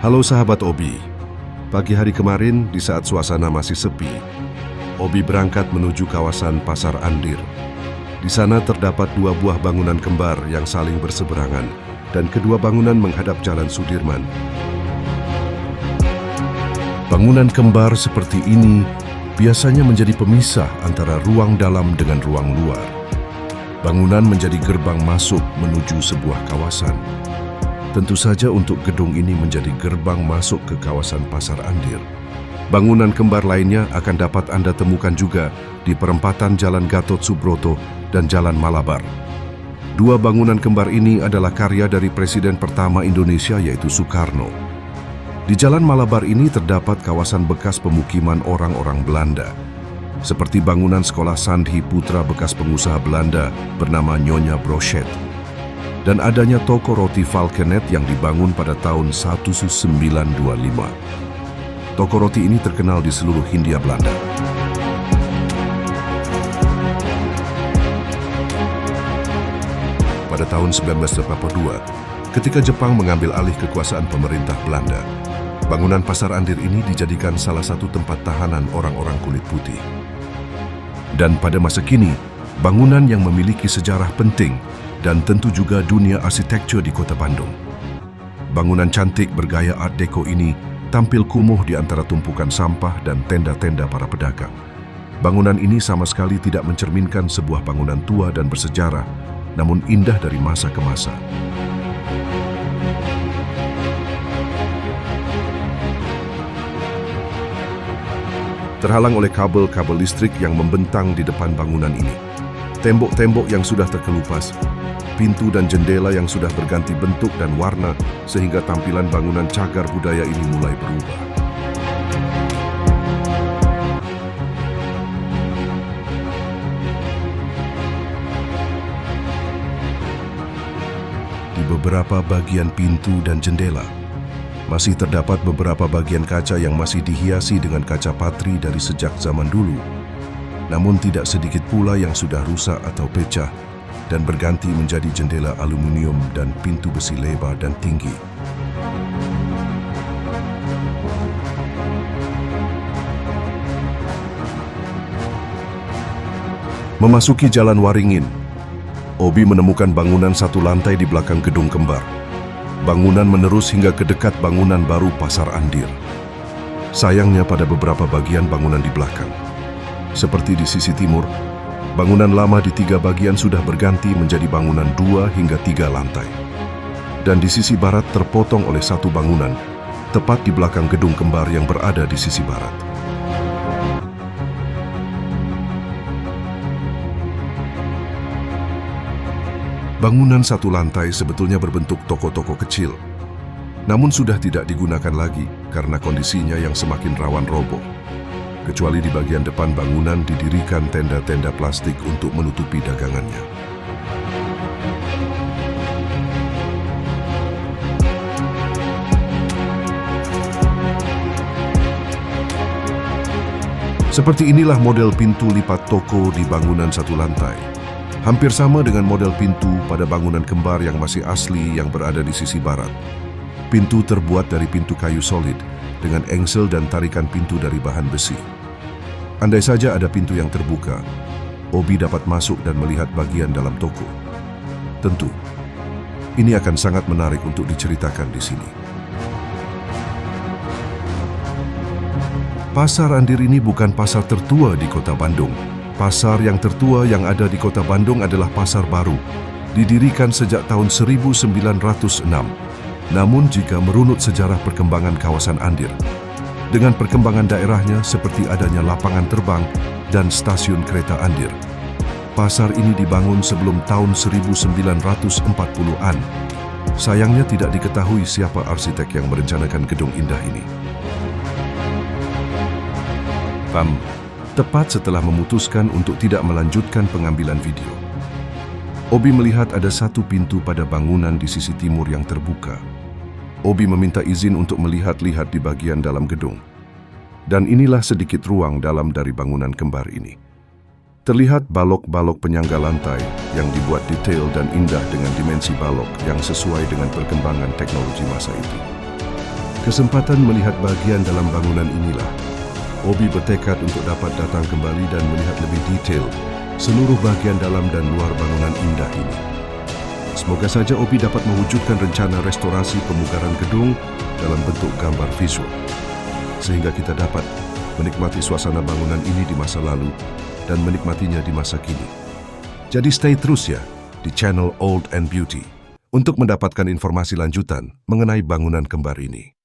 Halo sahabat Obi. Pagi hari kemarin, di saat suasana masih sepi, Obi berangkat menuju kawasan Pasar Andir. Di sana terdapat dua buah bangunan kembar yang saling berseberangan, dan kedua bangunan menghadap Jalan Sudirman. Bangunan kembar seperti ini biasanya menjadi pemisah antara ruang dalam dengan ruang luar. Bangunan menjadi gerbang masuk menuju sebuah kawasan. Tentu saja untuk gedung ini menjadi gerbang masuk ke kawasan Pasar Andir. Bangunan kembar lainnya akan dapat Anda temukan juga di perempatan Jalan Gatot Subroto dan Jalan Malabar. Dua bangunan kembar ini adalah karya dari Presiden pertama Indonesia yaitu Soekarno. Di Jalan Malabar ini terdapat kawasan bekas pemukiman orang-orang Belanda, seperti bangunan sekolah Sandhi Putra bekas pengusaha Belanda bernama Nyonya Brochet, dan adanya toko roti Valkenet yang dibangun pada tahun 1925. Toko roti ini terkenal di seluruh Hindia Belanda. Pada tahun 1982, ketika Jepang mengambil alih kekuasaan pemerintah Belanda, bangunan Pasar Andir ini dijadikan salah satu tempat tahanan orang-orang kulit putih. Dan pada masa kini, bangunan yang memiliki sejarah penting dan tentu juga dunia arsitektur di Kota Bandung. Bangunan cantik bergaya Art Deco ini tampil kumuh di antara tumpukan sampah dan tenda-tenda para pedagang. Bangunan ini sama sekali tidak mencerminkan sebuah bangunan tua dan bersejarah, namun indah dari masa ke masa. Terhalang oleh kabel-kabel listrik yang membentang di depan bangunan ini, tembok-tembok yang sudah terkelupas, pintu dan jendela yang sudah berganti bentuk dan warna sehingga tampilan bangunan cagar budaya ini mulai berubah. Di beberapa bagian pintu dan jendela, masih terdapat beberapa bagian kaca yang masih dihiasi dengan kaca patri dari sejak zaman dulu. Namun tidak sedikit pula yang sudah rusak atau pecah dan berganti menjadi jendela aluminium dan pintu besi lebar dan tinggi. Memasuki Jalan Waringin, Obi menemukan bangunan satu lantai di belakang gedung kembar. Bangunan menerus hingga ke dekat bangunan baru Pasar Andir. Sayangnya pada beberapa bagian bangunan di belakang, seperti di sisi timur, bangunan lama di 3 bagian sudah berganti menjadi bangunan 2 hingga 3 lantai. Dan di sisi barat terpotong oleh satu bangunan, tepat di belakang gedung kembar yang berada di sisi barat. Bangunan satu lantai sebetulnya berbentuk toko-toko kecil, namun sudah tidak digunakan lagi karena kondisinya yang semakin rawan roboh. Kecuali di bagian depan bangunan didirikan tenda-tenda plastik untuk menutupi dagangannya. Seperti inilah model pintu lipat toko di bangunan satu lantai. Hampir sama dengan model pintu pada bangunan kembar yang masih asli yang berada di sisi barat. Pintu terbuat dari pintu kayu solid dengan engsel dan tarikan pintu dari bahan besi. Andai saja ada pintu yang terbuka, Obi dapat masuk dan melihat bagian dalam toko. Tentu, ini akan sangat menarik untuk diceritakan di sini. Pasar Andir ini bukan pasar tertua di Kota Bandung. Pasar yang tertua yang ada di Kota Bandung adalah Pasar Baru, didirikan sejak tahun 1906. Namun jika merunut sejarah perkembangan kawasan Andir, dengan perkembangan daerahnya seperti adanya lapangan terbang dan stasiun kereta Andir, pasar ini dibangun sebelum tahun 1940-an. Sayangnya tidak diketahui siapa arsitek yang merencanakan gedung indah ini. Tepat setelah memutuskan untuk tidak melanjutkan pengambilan video, Obi melihat ada satu pintu pada bangunan di sisi timur yang terbuka. Obi meminta izin untuk melihat-lihat di bagian dalam gedung. Dan inilah sedikit ruang dalam dari bangunan kembar ini. Terlihat balok-balok penyangga lantai yang dibuat detail dan indah dengan dimensi balok yang sesuai dengan perkembangan teknologi masa itu. Kesempatan melihat bagian dalam bangunan inilah, Obi bertekad untuk dapat datang kembali dan melihat lebih detail seluruh bagian dalam dan luar bangunan indah ini. Semoga saja Obi dapat mewujudkan rencana restorasi pemugaran gedung dalam bentuk gambar visual, sehingga kita dapat menikmati suasana bangunan ini di masa lalu dan menikmatinya di masa kini. Jadi stay terus ya di channel Old and Beauty untuk mendapatkan informasi lanjutan mengenai bangunan kembar ini.